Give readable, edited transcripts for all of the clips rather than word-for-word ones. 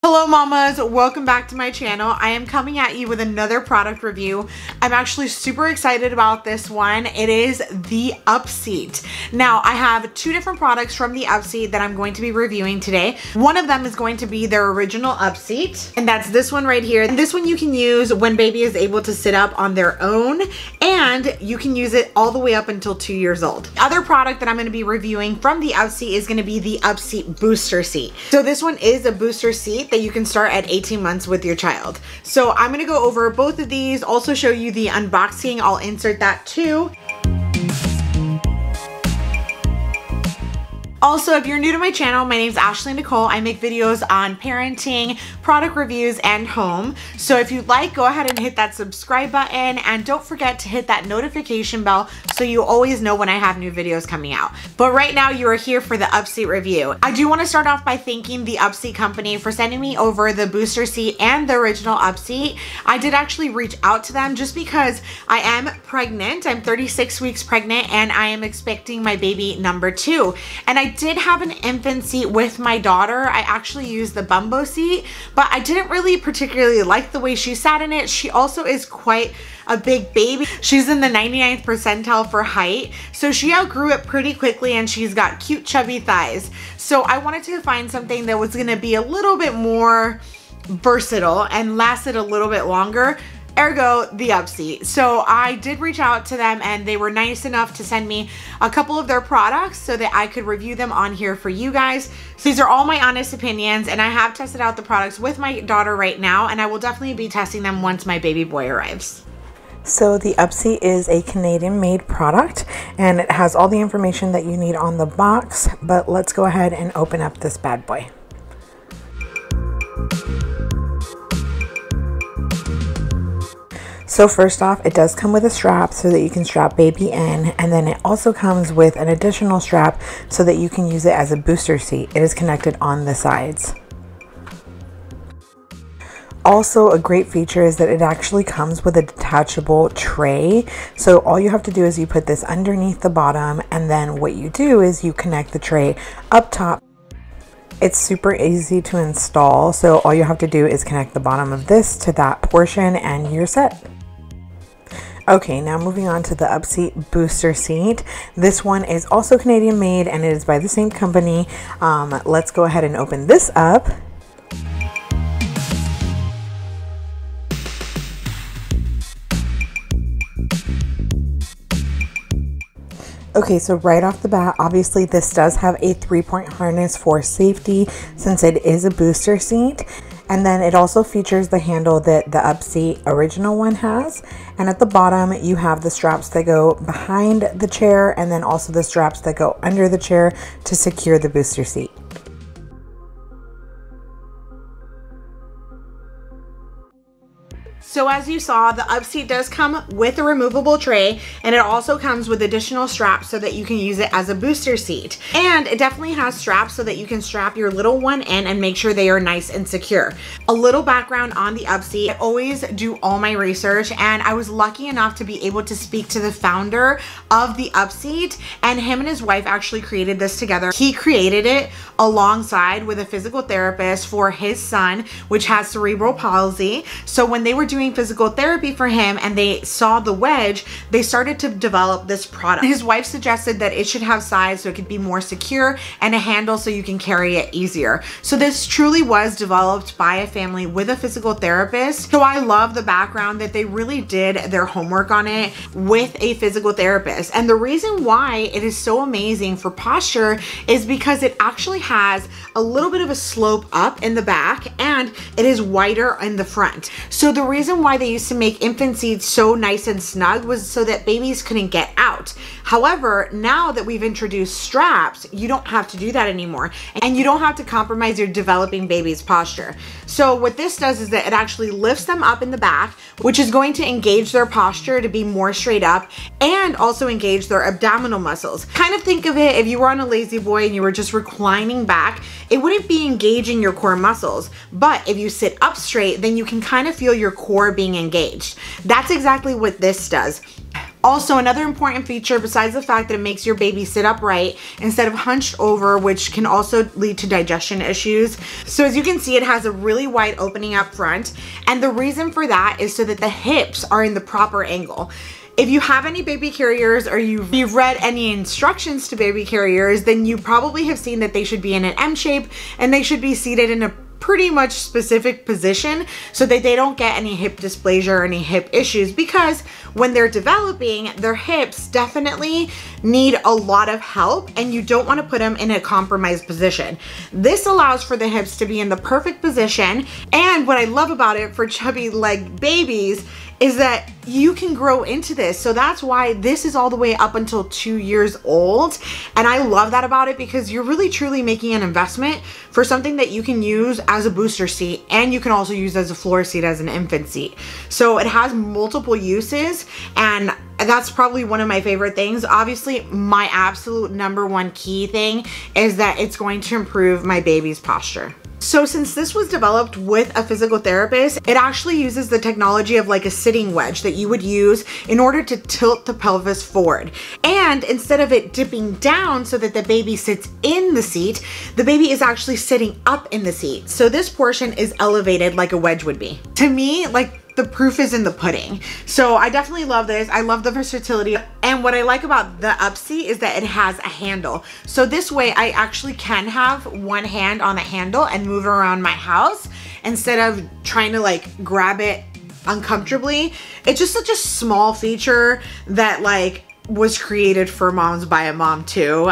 Hello mamas, welcome back to my channel. I am coming at you with another product review. I'm actually super excited about this one. It is the Upseat. Now I have two different products from the Upseat that I'm going to be reviewing today. One of them is going to be their original Upseat, and that's this one right here. And this one you can use when baby is able to sit up on their own, and you can use it all the way up until 2 years old. The other product that I'm going to be reviewing from the Upseat is going to be the Upseat booster seat. So this one is a booster seat that you can start at 18 months with your child. So I'm going to go over both of these, also show you the unboxing. I'll insert that too. Also, if you're new to my channel, my name is Ashley Nicole. I make videos on parenting, product reviews, and home. So if you'd like, go ahead and hit that subscribe button, and don't forget to hit that notification bell so you always know when I have new videos coming out. But right now, you are here for the Upseat review. I do want to start off by thanking the Upseat company for sending me over the booster seat and the original Upseat. I did actually reach out to them just because I am pregnant. I'm 36 weeks pregnant, and I am expecting my baby number 2. And I did have an infant seat with my daughter. I actually used the Bumbo seat, but I didn't really particularly like the way she sat in it. She also is quite a big baby. She's in the 99th percentile for height, so she outgrew it pretty quickly, and she's got cute chubby thighs. So I wanted to find something that was gonna be a little bit more versatile and lasted a little bit longer. Ergo, the Upseat. So I did reach out to them, and they were nice enough to send me a couple of their products so that I could review them on here for you guys. So these are all my honest opinions, and I have tested out the products with my daughter right now, and I will definitely be testing them once my baby boy arrives. So the Upseat is a Canadian made product, and it has all the information that you need on the box, but let's go ahead and open up this bad boy. So first off, it does come with a strap so that you can strap baby in, and then it also comes with an additional strap so that you can use it as a booster seat. It is connected on the sides. Also, a great feature is that it actually comes with a detachable tray. So all you have to do is you put this underneath the bottom, and then what you do is you connect the tray up top. It's super easy to install, so all you have to do is connect the bottom of this to that portion and you're set. Okay, now moving on to the Upseat booster seat. This one is also Canadian made, and it is by the same company. Let's go ahead and open this up. Okay, so right off the bat, obviously this does have a 3-point harness for safety since it is a booster seat. And then it also features the handle that the Upseat original one has. And at the bottom, you have the straps that go behind the chair, and then also the straps that go under the chair to secure the booster seat. So as you saw, the Upseat does come with a removable tray, and it also comes with additional straps so that you can use it as a booster seat. And it definitely has straps so that you can strap your little one in and make sure they are nice and secure. A little background on the Upseat. I always do all my research, and I was lucky enough to be able to speak to the founder of the Upseat, and him and his wife actually created this together. He created it alongside with a physical therapist for his son, which has cerebral palsy. So when they were doing physical therapy for him and they saw the wedge, they started to develop this product. His wife suggested that it should have sides so it could be more secure, and a handle so you can carry it easier. So this truly was developed by a family with a physical therapist. So I love the background that they really did their homework on it with a physical therapist. And the reason why it is so amazing for posture is because it actually has a little bit of a slope up in the back, and it is wider in the front. So the reason why they used to make infant seats so nice and snug was so that babies couldn't get out. However, now that we've introduced straps, you don't have to do that anymore, and you don't have to compromise your developing baby's posture. So what this does is that it actually lifts them up in the back, which is going to engage their posture to be more straight up, and also engage their abdominal muscles. Kind of think of it, if you were on a lazy boy and you were just reclining back, it wouldn't be engaging your core muscles. But if you sit up straight, then you can kind of feel your core being engaged. That's exactly what this does. Also, another important feature besides the fact that it makes your baby sit upright instead of hunched over, which can also lead to digestion issues. So as you can see, it has a really wide opening up front, and the reason for that is so that the hips are in the proper angle. If you have any baby carriers or you've read any instructions to baby carriers, then you probably have seen that they should be in an M shape and they should be seated in a pretty much specific position so that they don't get any hip dysplasia or any hip issues, because when they're developing, their hips definitely need a lot of help and you don't want to put them in a compromised position. This allows for the hips to be in the perfect position, and what I love about it for chubby leg babies is that you can grow into this. So that's why this is all the way up until 2 years old. And I love that about it, because you're really truly making an investment for something that you can use as a booster seat, and you can also use as a floor seat as an infant seat. So it has multiple uses, and that's probably one of my favorite things. Obviously, my absolute #1 key thing is that it's going to improve my baby's posture. So since this was developed with a physical therapist, it actually uses the technology of like a sitting wedge that you would use in order to tilt the pelvis forward. And instead of it dipping down so that the baby sits in the seat, the baby is actually sitting up in the seat. So this portion is elevated like a wedge would be. To me, like, the proof is in the pudding. So I definitely love this. I love the versatility. And what I like about the Upseat is that it has a handle. So this way I actually can have one hand on the handle and move around my house instead of trying to like grab it uncomfortably. It's just such a small feature that like was created for moms by a mom too.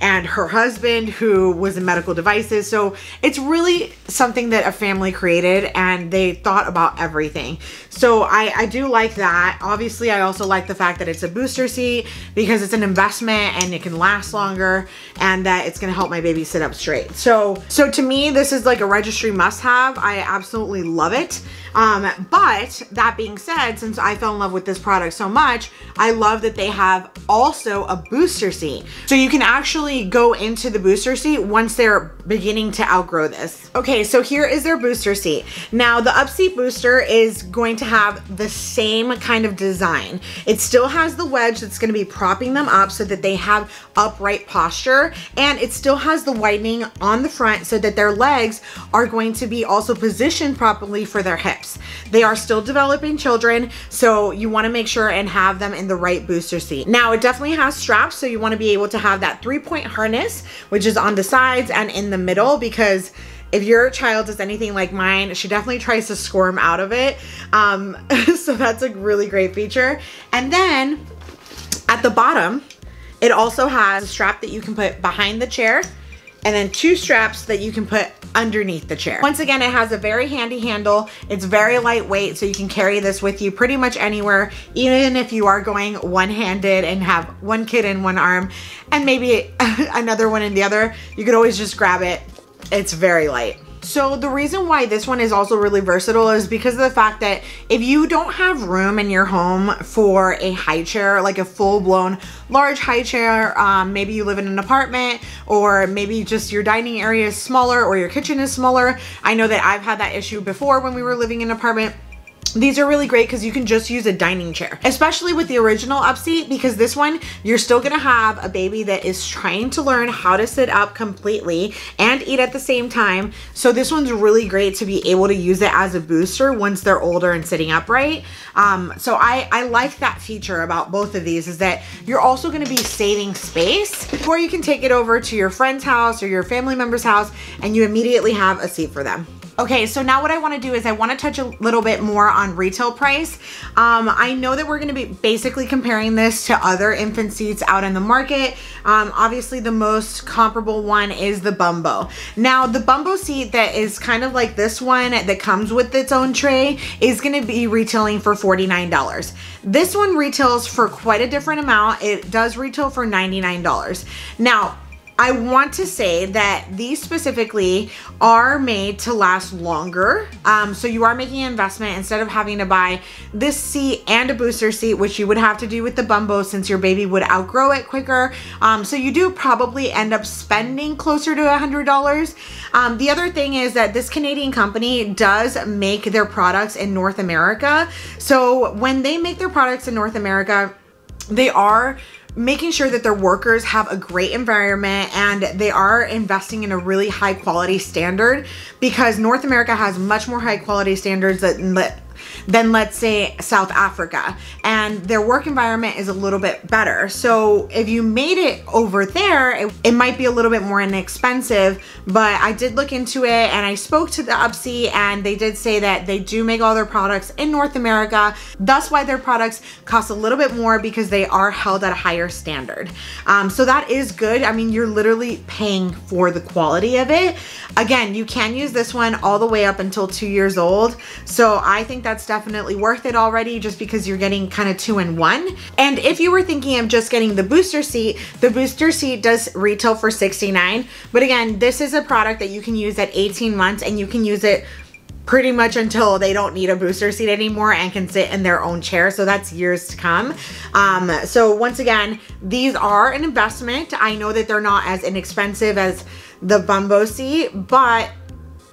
And her husband, who was in medical devices. So it's really something that a family created, and they thought about everything. So I do like that. Obviously, I also like the fact that it's a booster seat, because it's an investment and it can last longer, and that it's gonna help my baby sit up straight. So to me, this is like a registry must-have. I absolutely love it. But that being said, since I fell in love with this product so much, I love that they have also a booster seat. So you can actually go into the booster seat once they're beginning to outgrow this. Okay, so here is their booster seat. Now the Upseat booster is going to have the same kind of design. It still has the wedge that's going to be propping them up so that they have upright posture, and it still has the widening on the front so that their legs are going to be also positioned properly for their hips. They are still developing children, so you want to make sure and have them in the right booster seat. Now it definitely has straps, so you want to be able to have that 3-point harness, which is on the sides and in the middle, because if your child is anything like mine, she definitely tries to squirm out of it. So that's a really great feature. And then at the bottom, it also has a strap that you can put behind the chair, and then 2 straps that you can put underneath the chair. Once again, it has a very handy handle. It's very lightweight, so you can carry this with you pretty much anywhere, even if you are going one-handed and have one kid in one arm and maybe another one in the other. You could always just grab it. It's very light. So the reason why this one is also really versatile is because of the fact that if you don't have room in your home for a high chair, like a full-blown large high chair, maybe you live in an apartment, or maybe just your dining area is smaller or your kitchen is smaller. I know that I've had that issue before when we were living in an apartment. These are really great because you can just use a dining chair, especially with the original Upseat, because this one, you're still gonna have a baby that is trying to learn how to sit up completely and eat at the same time. So this one's really great to be able to use it as a booster once they're older and sitting upright. So I like that feature about both of these, is that you're also gonna be saving space, or you can take it over to your friend's house or your family member's house and you immediately have a seat for them. Okay, so now what I want to do is I want to touch a little bit more on retail price. I know that we're going to be basically comparing this to other infant seats out in the market. Obviously the most comparable one is the Bumbo. Now the Bumbo seat that is kind of like this one that comes with its own tray is going to be retailing for $49. This one retails for quite a different amount. It does retail for $99. Now, I want to say that these specifically are made to last longer. So you are making an investment instead of having to buy this seat and a booster seat, which you would have to do with the Bumbo since your baby would outgrow it quicker. So you do probably end up spending closer to $100. The other thing is that this Canadian company does make their products in North America. So when they make their products in North America, they are making sure that their workers have a great environment, and they are investing in a really high quality standard, because North America has much more high quality standards than let's say South Africa, and their work environment is a little bit better. So if you made it over there, it might be a little bit more inexpensive, but I did look into it and I spoke to the Upseat, and they did say that they do make all their products in North America. That's why their products cost a little bit more, because they are held at a higher standard. So that is good. I mean, you're literally paying for the quality of it. Again, you can use this one all the way up until 2 years old. So I think that's definitely worth it already, just because you're getting kind of 2-in-1. And if you were thinking of just getting the booster seat does retail for $69. But again, this is a product that you can use at 18 months, and you can use it pretty much until they don't need a booster seat anymore and can sit in their own chair. So that's years to come. So once again, these are an investment. I know that they're not as inexpensive as the Bumbo seat, but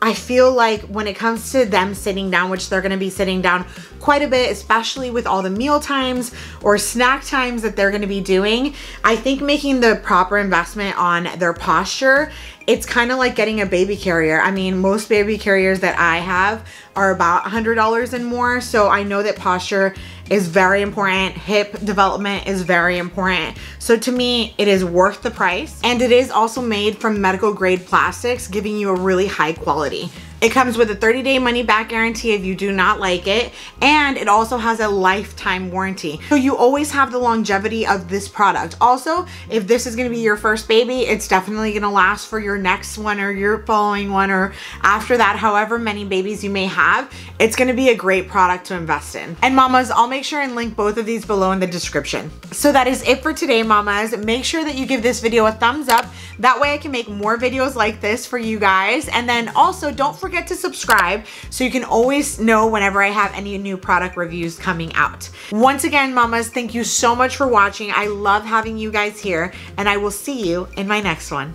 I feel like when it comes to them sitting down, which they're going to be sitting down quite a bit, especially with all the meal times or snack times that they're going to be doing, I think making the proper investment on their posture, it's kind of like getting a baby carrier. I mean, most baby carriers that I have are about $100 and more. So I know that posture is very important. Hip development is very important. So to me, it is worth the price. And it is also made from medical grade plastics, giving you a really high quality. It comes with a 30-day money-back guarantee if you do not like it, and it also has a lifetime warranty. So you always have the longevity of this product. Also, if this is gonna be your first baby, it's definitely gonna last for your next one or your following one, or after that, however many babies you may have. It's gonna be a great product to invest in. And mamas, I'll make sure and link both of these below in the description. So that is it for today, mamas. Make sure that you give this video a thumbs up. That way I can make more videos like this for you guys. And then also, don't forget to subscribe so you can always know whenever I have any new product reviews coming out. Once again, mamas, thank you so much for watching. I love having you guys here, and I will see you in my next one.